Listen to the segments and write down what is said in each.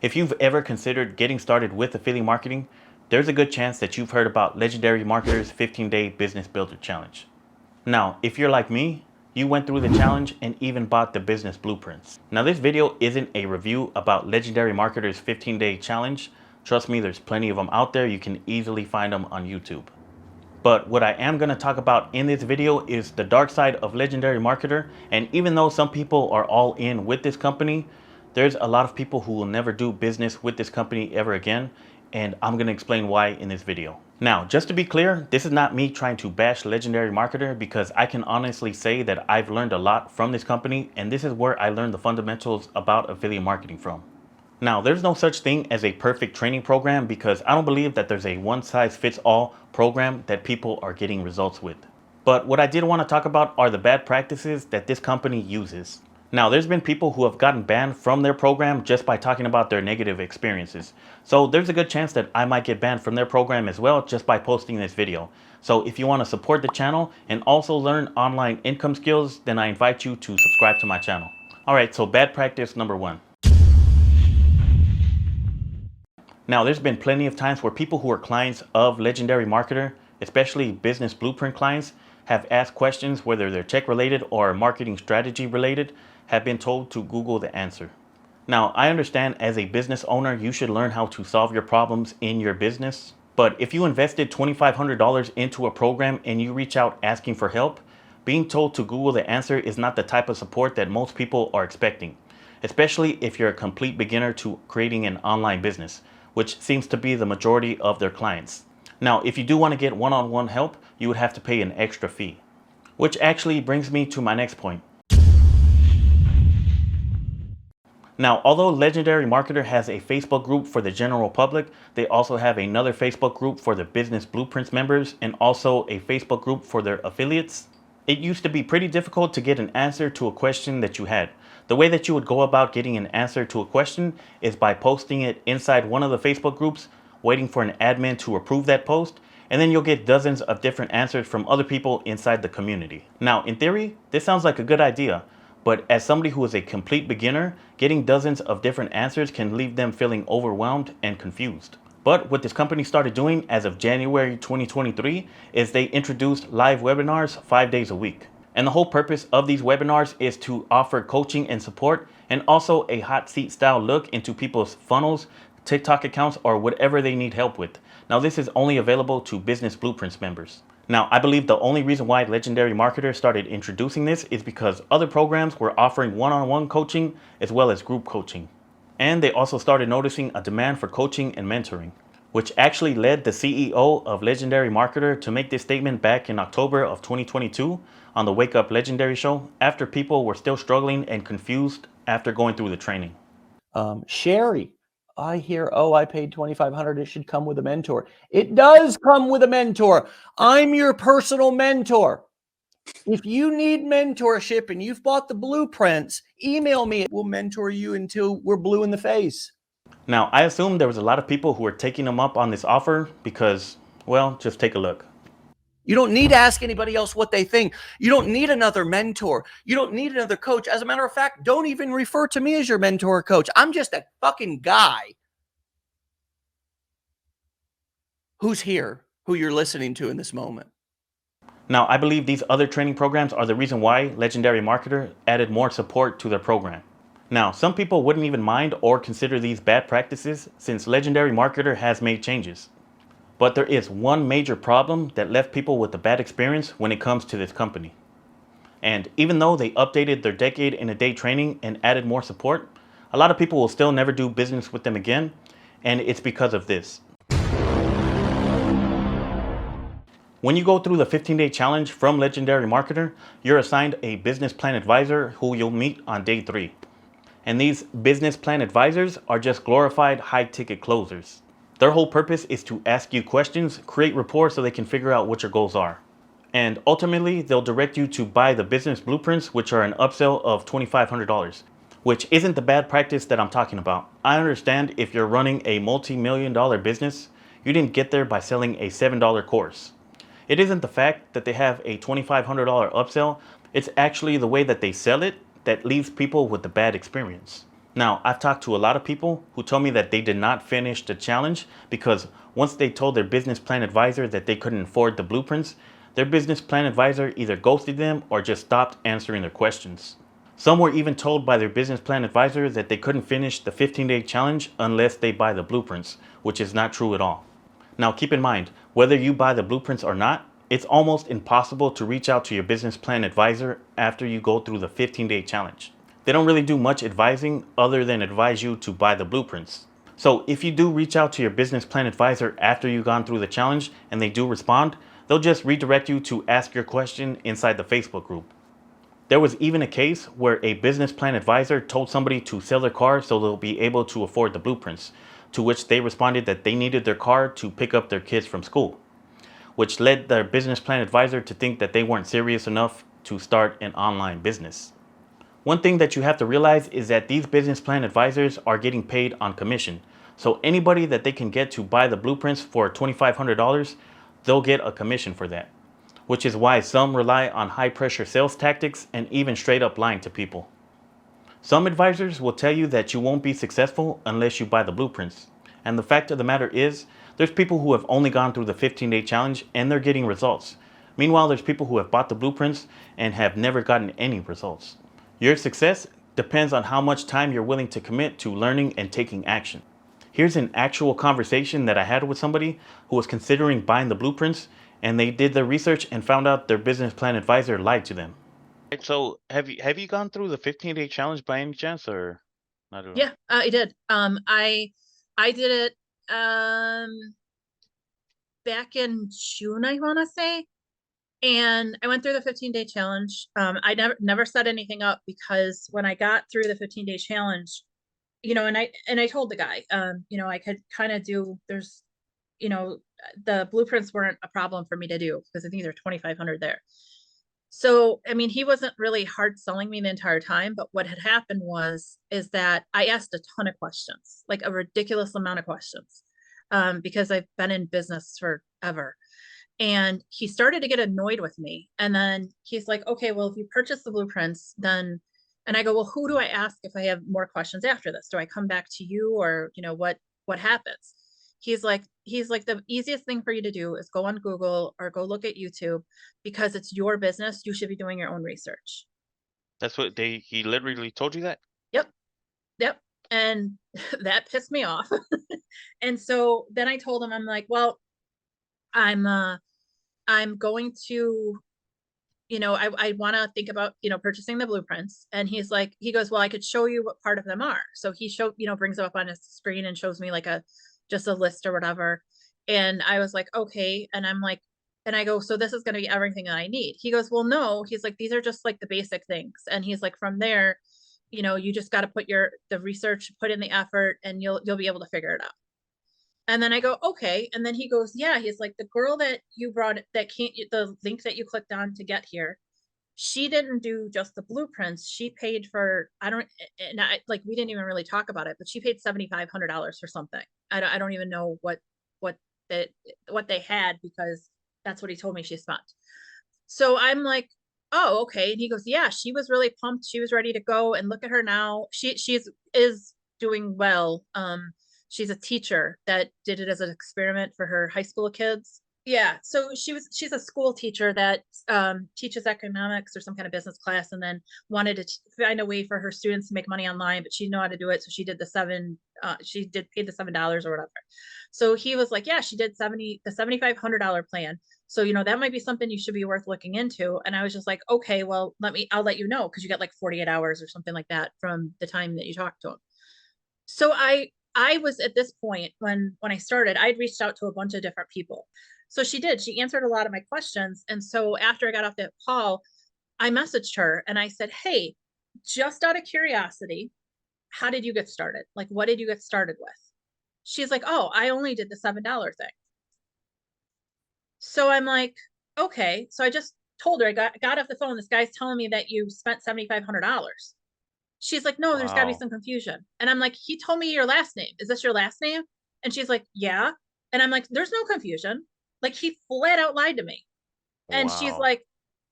If you've ever considered getting started with affiliate marketing, there's a good chance that you've heard about Legendary Marketer's 15-Day Business Builder Challenge. Now, if you're like me, you went through the challenge and even bought the business blueprints. Now, this video isn't a review about Legendary Marketer's 15-Day Challenge. Trust me, there's plenty of them out there. You can easily find them on YouTube. But what I am going to talk about in this video is the dark side of Legendary Marketer. And even though some people are all in with this company, there's a lot of people who will never do business with this company ever again. And I'm going to explain why in this video. Now, just to be clear, this is not me trying to bash Legendary Marketer, because I can honestly say that I've learned a lot from this company, and this is where I learned the fundamentals about affiliate marketing from. Now, there's no such thing as a perfect training program, because I don't believe that there's a one-size-fits-all program that people are getting results with. But what I did want to talk about are the bad practices that this company uses. Now, there's been people who have gotten banned from their program just by talking about their negative experiences. So there's a good chance that I might get banned from their program as well just by posting this video. So if you want to support the channel and also learn online income skills, then I invite you to subscribe to my channel. All right, so bad practice number 1. Now, there's been plenty of times where people who are clients of Legendary Marketer, especially business blueprint clients, have asked questions, whether they're tech related or marketing strategy related, have been told to Google the answer. Now, I understand as a business owner, you should learn how to solve your problems in your business. But if you invested $2,500 into a program and you reach out asking for help, being told to Google the answer is not the type of support that most people are expecting, especially if you're a complete beginner to creating an online business, which seems to be the majority of their clients. Now, if you do want to get one-on-one help, you would have to pay an extra fee. Which actually brings me to my next point. Now, although Legendary Marketer has a Facebook group for the general public, they also have another Facebook group for the Business Blueprints members and also a Facebook group for their affiliates. It used to be pretty difficult to get an answer to a question that you had. The way that you would go about getting an answer to a question is by posting it inside one of the Facebook groups, waiting for an admin to approve that post, and then you'll get dozens of different answers from other people inside the community. Now, in theory, this sounds like a good idea, but as somebody who is a complete beginner, getting dozens of different answers can leave them feeling overwhelmed and confused. But what this company started doing as of January 2023 is they introduced live webinars 5 days a week. And the whole purpose of these webinars is to offer coaching and support, and also a hot seat style look into people's funnels, TikTok accounts, or whatever they need help with. Now, this is only available to Business Blueprints members. Now, I believe the only reason why Legendary Marketer started introducing this is because other programs were offering one-on-one coaching as well as group coaching. And they also started noticing a demand for coaching and mentoring, which actually led the CEO of Legendary Marketer to make this statement back in October of 2022 on the Wake Up Legendary show, after people were still struggling and confused after going through the training. Sherry, I hear, oh, I paid $2,500. It should come with a mentor. It does come with a mentor. I'm your personal mentor. If you need mentorship and you've bought the blueprints, email me. We'll mentor you until we're blue in the face. Now, I assume there was a lot of people who were taking them up on this offer because, well, just take a look. You don't need to ask anybody else what they think. You don't need another mentor. You don't need another coach. As a matter of fact, don't even refer to me as your mentor or coach. I'm just a fucking guy who's here, who you're listening to in this moment. Now, I believe these other training programs are the reason why Legendary Marketer added more support to their program. Now, some people wouldn't even mind or consider these bad practices since Legendary Marketer has made changes. But there is one major problem that left people with a bad experience when it comes to this company. And even though they updated their decade in a day training and added more support, a lot of people will still never do business with them again, and it's because of this. When you go through the 15-day challenge from Legendary Marketer, you're assigned a business plan advisor who you'll meet on day 3. And these business plan advisors are just glorified high-ticket closers. Their whole purpose is to ask you questions, create rapport so they can figure out what your goals are. And ultimately, they'll direct you to buy the business blueprints, which are an upsell of $2,500, which isn't the bad practice that I'm talking about. I understand if you're running a multi-million-dollar business, you didn't get there by selling a $7 course. It isn't the fact that they have a $2,500 upsell, it's actually the way that they sell it that leaves people with a bad experience. Now, I've talked to a lot of people who told me that they did not finish the challenge because once they told their business plan advisor that they couldn't afford the blueprints, their business plan advisor either ghosted them or just stopped answering their questions. Some were even told by their business plan advisor that they couldn't finish the 15-day challenge unless they buy the blueprints, which is not true at all. Now, keep in mind, whether you buy the blueprints or not, it's almost impossible to reach out to your business plan advisor after you go through the 15-day challenge. They don't really do much advising other than advise you to buy the blueprints. So if you do reach out to your business plan advisor after you've gone through the challenge and they do respond, they'll just redirect you to ask your question inside the Facebook group. There was even a case where a business plan advisor told somebody to sell their car so they'll be able to afford the blueprints, to which they responded that they needed their car to pick up their kids from school, which led their business plan advisor to think that they weren't serious enough to start an online business. One thing that you have to realize is that these business plan advisors are getting paid on commission. So anybody that they can get to buy the blueprints for $2,500, they'll get a commission for that, which is why some rely on high pressure sales tactics and even straight up lying to people. Some advisors will tell you that you won't be successful unless you buy the blueprints. And the fact of the matter is, there's people who have only gone through the 15-day challenge and they're getting results. Meanwhile, there's people who have bought the blueprints and have never gotten any results. Your success depends on how much time you're willing to commit to learning and taking action. Here's an actual conversation that I had with somebody who was considering buying the blueprints, and they did their research and found out their business plan advisor lied to them. So have you gone through the 15-day challenge by any chance or not at all? Yeah, I did. I did it back in June, I want to say, and I went through the 15-day challenge. I never set anything up because when I got through the 15-day challenge, and I told the guy, I could kind of do. There's, the blueprints weren't a problem for me to do because I think there's 2,500 there. So, I mean, he wasn't really hard selling me the entire time, but what had happened is that I asked a ton of questions, like a ridiculous amount of questions, because I've been in business forever. And he started to get annoyed with me. And then he's like, okay, well, if you purchase the blueprints, then, and I go, well, who do I ask if I have more questions after this? Do I come back to you or, what happens? He's like the easiest thing for you to do is go on Google or go look at YouTube because it's your business. You should be doing your own research. That's what he literally told you that? Yep. Yep. And that pissed me off. And so then I told him, I'm like, well, I'm going to, I want to think about, purchasing the blueprints. And he goes, well, I could show you what part of them are. So he brings them up on his screen and shows me like just a list or whatever. And I was like, okay. And I'm like, and I go, so this is going to be everything that I need. He goes, well, no, he's like, these are just like the basic things. And he's like, from there, you just got to put the research, put in the effort, and you'll be able to figure it out. And then I go, okay. And then he goes, yeah, he's like, the girl that you brought, the link that you clicked on to get here, she didn't do just the blueprints. She paid for, we didn't even really talk about it, but she paid $7,500 for something. I don't even know what they had because that's what he told me she spent. So I'm like, oh, okay. And he goes, yeah, she was really pumped. She was ready to go, and look at her now. Is doing well. She's a teacher that did it as an experiment for her high school kids. Yeah, so she's a school teacher that teaches economics or some kind of business class, and then wanted to find a way for her students to make money online, but she didn't know how to do it, so she did paid the $7 or whatever. So he was like, yeah, she did the $7,500 plan. So that might be something you should be worth looking into. And I was just like, okay, well, I'll let you know, because you get like 48 hours or something like that from the time that you talk to him. So I was at this point when I started, I'd reached out to a bunch of different people. So she answered a lot of my questions. And so after I got off that call, I messaged her and I said, hey, just out of curiosity, how did you get started? Like, what did you get started with? She's like, oh, I only did the $7 thing. So I'm like, okay. So I just told her, I got off the phone. This guy's telling me that you spent $7,500. She's like, no, there's got to be some confusion. And I'm like, he told me your last name. Is this your last name? And she's like, yeah. And I'm like, there's no confusion. Like, he flat out lied to me. And she's like,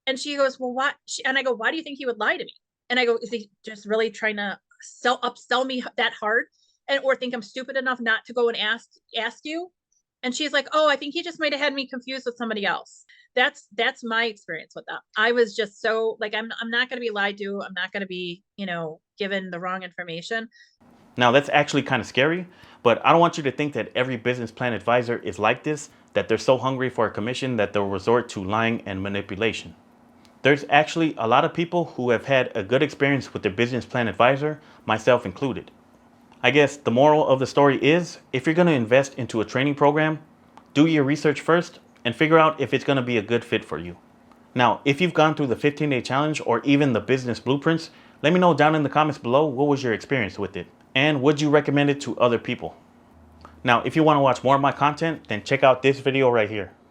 and she goes, well, what? And I go, why do you think he would lie to me? And I go, is he just really trying to upsell me that hard, and or think I'm stupid enough not to go and ask you. And she's like, oh, I think he just might have had me confused with somebody else. That's my experience with them. I was just so like, I'm not going to be lied to. I'm not going to be, given the wrong information. Now, that's actually kind of scary, but I don't want you to think that every business plan advisor is like this, that they're so hungry for a commission that they'll resort to lying and manipulation. There's actually a lot of people who have had a good experience with their business plan advisor, myself included. I guess the moral of the story is, if you're going to invest into a training program, do your research first and figure out if it's going to be a good fit for you. Now, if you've gone through the 15-day challenge or even the business blueprints, let me know down in the comments below what was your experience with it and would you recommend it to other people. Now, if you want to watch more of my content, then check out this video right here.